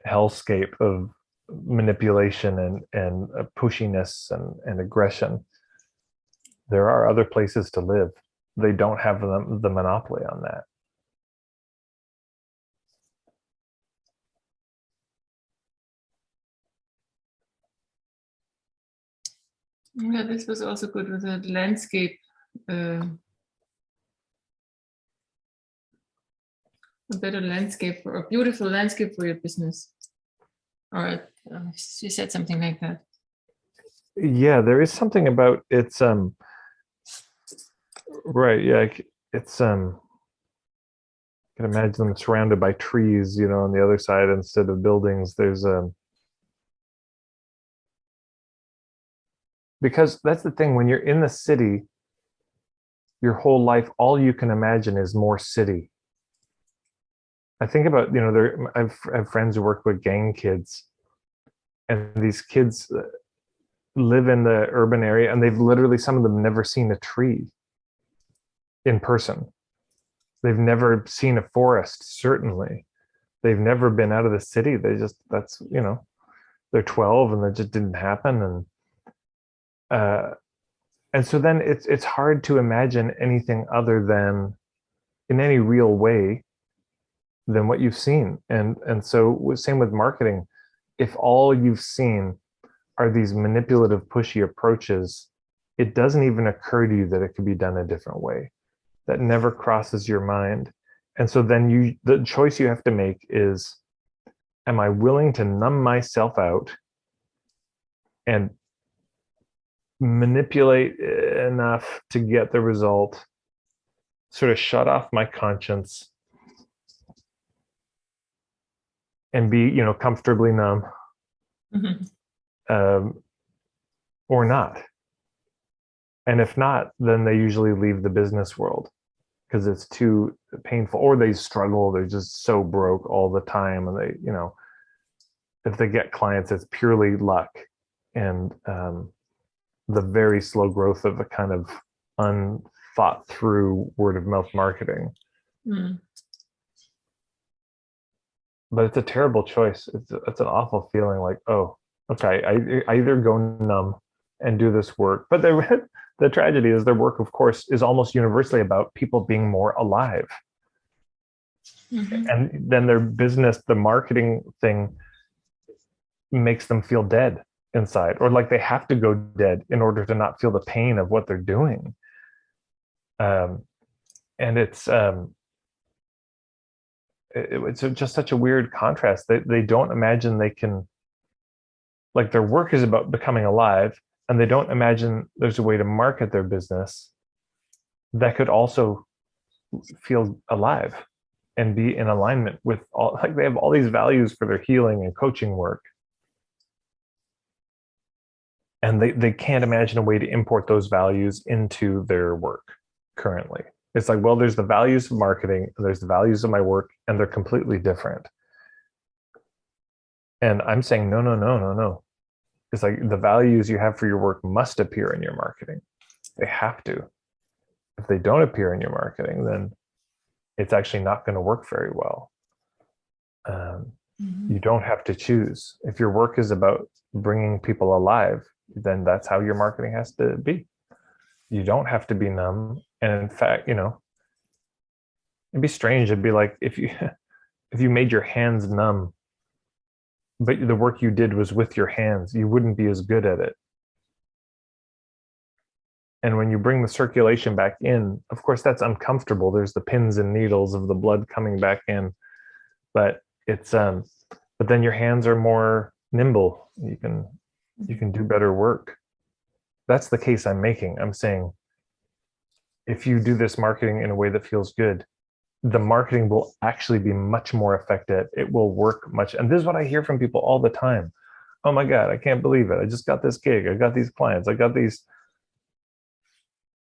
hellscape of manipulation and pushiness and aggression. There are other places to live. They don't have the monopoly on that. Yeah, this was also good with the landscape. A better landscape, or a beautiful landscape for your business. Or she said something like that. Yeah, there is something about it's right. Yeah, it's I can imagine them surrounded by trees, on the other side instead of buildings. There's because that's the thing, when you're in the city, your whole life, all you can imagine is more city. I think about, I have friends who work with gang kids, and these kids live in the urban area, and they've literally, some of them, never seen a tree in person. They've never seen a forest, certainly. They've never been out of the city. They're 12 and that just didn't happen. And so then it's hard to imagine anything other than, in any real way, than what you've seen. And so same with marketing. If all you've seen are these manipulative, pushy approaches, it doesn't even occur to you that it could be done a different way. That never crosses your mind. And so then the choice you have to make is, am I willing to numb myself out and manipulate enough to get the result, sort of shut off my conscience and be, comfortably numb, or not? And if not, then they usually leave the business world because it's too painful, or they struggle. They're just so broke all the time. And they, if they get clients, it's purely luck and the very slow growth of a kind of unthought through word of mouth marketing. But it's a terrible choice. It's an awful feeling, like, oh, okay, I either go numb and do this work, but the tragedy is their work, of course, is almost universally about people being more alive. Mm-hmm. And then their business, the marketing thing makes them feel dead inside, or like they have to go dead in order to not feel the pain of what they're doing. And it's just such a weird contrast. They don't imagine they can, like, their work is about becoming alive, and they don't imagine there's a way to market their business that could also feel alive and be in alignment with all, like, they have all these values for their healing and coaching work, and they can't imagine a way to import those values into their work currently. It's like, well, there's the values of marketing, and there's the values of my work, and they're completely different. And I'm saying, no, no, no, no, no. It's like the values you have for your work must appear in your marketing. They have to. If they don't appear in your marketing, then it's actually not going to work very well. You don't have to choose. If your work is about bringing people alive, then that's how your marketing has to be. You don't have to be numb. And in fact, it'd be strange. It'd be like if you made your hands numb, but the work you did was with your hands, you wouldn't be as good at it. And when you bring the circulation back in, of course, that's uncomfortable. There's the pins and needles of the blood coming back in, but but then your hands are more nimble. You can do better work. That's the case I'm making. I'm saying, if you do this marketing in a way that feels good, the marketing will actually be much more effective. It will work much. And this is what I hear from people all the time. Oh my God, I can't believe it. I just got this gig. I got these clients. I got these,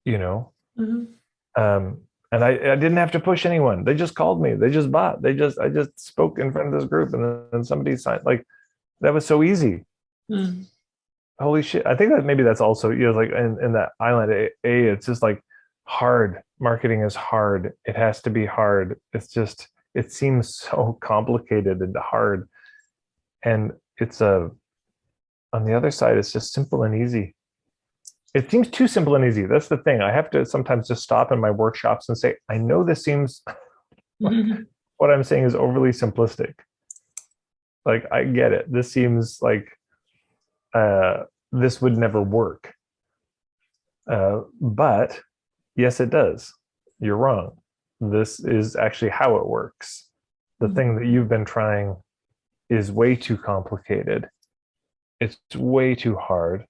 Mm-hmm. And I didn't have to push anyone. They just called me. They just bought. I just spoke in front of this group, and then somebody signed. Like, that was so easy. Mm. Holy shit. I think that maybe that's also, like in that island it's just like hard. Marketing is hard. It has to be hard. It seems so complicated and hard. And it's on the other side, it's just simple and easy. It seems too simple and easy. That's the thing. I have to sometimes just stop in my workshops and say, I know this seems, what I'm saying is overly simplistic. Like, I get it. This seems like this would never work. But yes, it does. You're wrong. This is actually how it works. The thing that you've been trying is way too complicated. It's way too hard.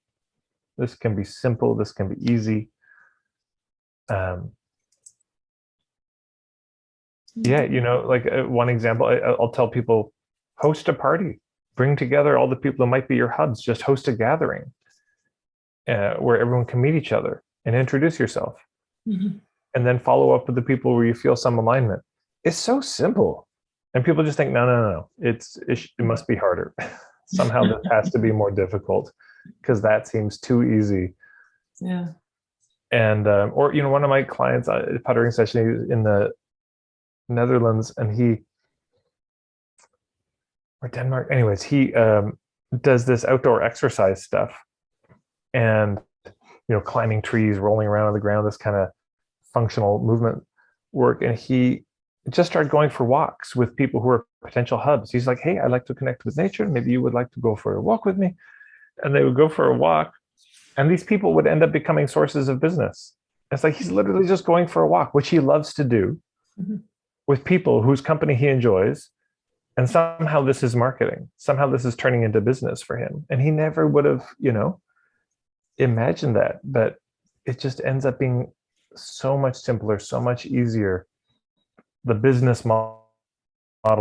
This can be simple. This can be easy. Yeah, like one example, I'll tell people, host a party, bring together all the people that might be your hubs, just host a gathering where everyone can meet each other and introduce yourself. Mm-hmm. And then follow up with the people where you feel some alignment. It's so simple. And people just think, no. It must be harder. Somehow this has to be more difficult because that seems too easy. Yeah. And, or, one of my clients, puttering session, he was in the Netherlands, and or Denmark, anyways, he does this outdoor exercise stuff, and, climbing trees, rolling around on the ground, this kind of functional movement work. And he just started going for walks with people who are potential hubs. He's like, hey, I'd like to connect with nature. Maybe you would like to go for a walk with me. And they would go for a walk, and these people would end up becoming sources of business. It's like he's literally just going for a walk, which he loves to do, with people whose company he enjoys. And somehow this is marketing. Somehow this is turning into business for him. And he never would have, imagined that. But it just ends up being so much simpler, so much easier. The business model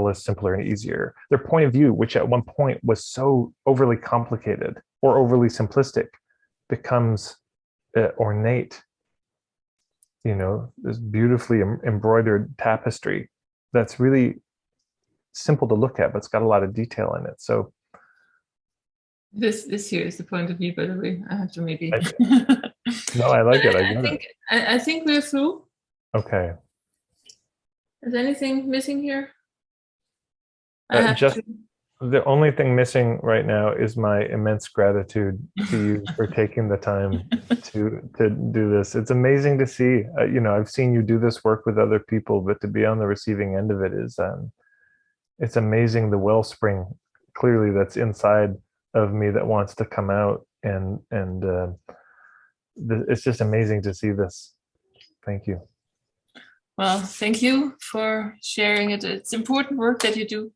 is simpler and easier. Their point of view, which at one point was so overly complicated or overly simplistic, becomes ornate. This beautifully embroidered tapestry that's really simple to look at, but it's got a lot of detail in it. So this here is the point of view, by the way. I have to maybe. No, I like it. I think we're through. Okay. Is anything missing here? Just The only thing missing right now is my immense gratitude to you for taking the time to do this. It's amazing to see. I've seen you do this work with other people, but to be on the receiving end of it is, it's amazing the wellspring clearly that's inside of me that wants to come out, and it's just amazing to see this. Thank you. Well, thank you for sharing it. It's important work that you do.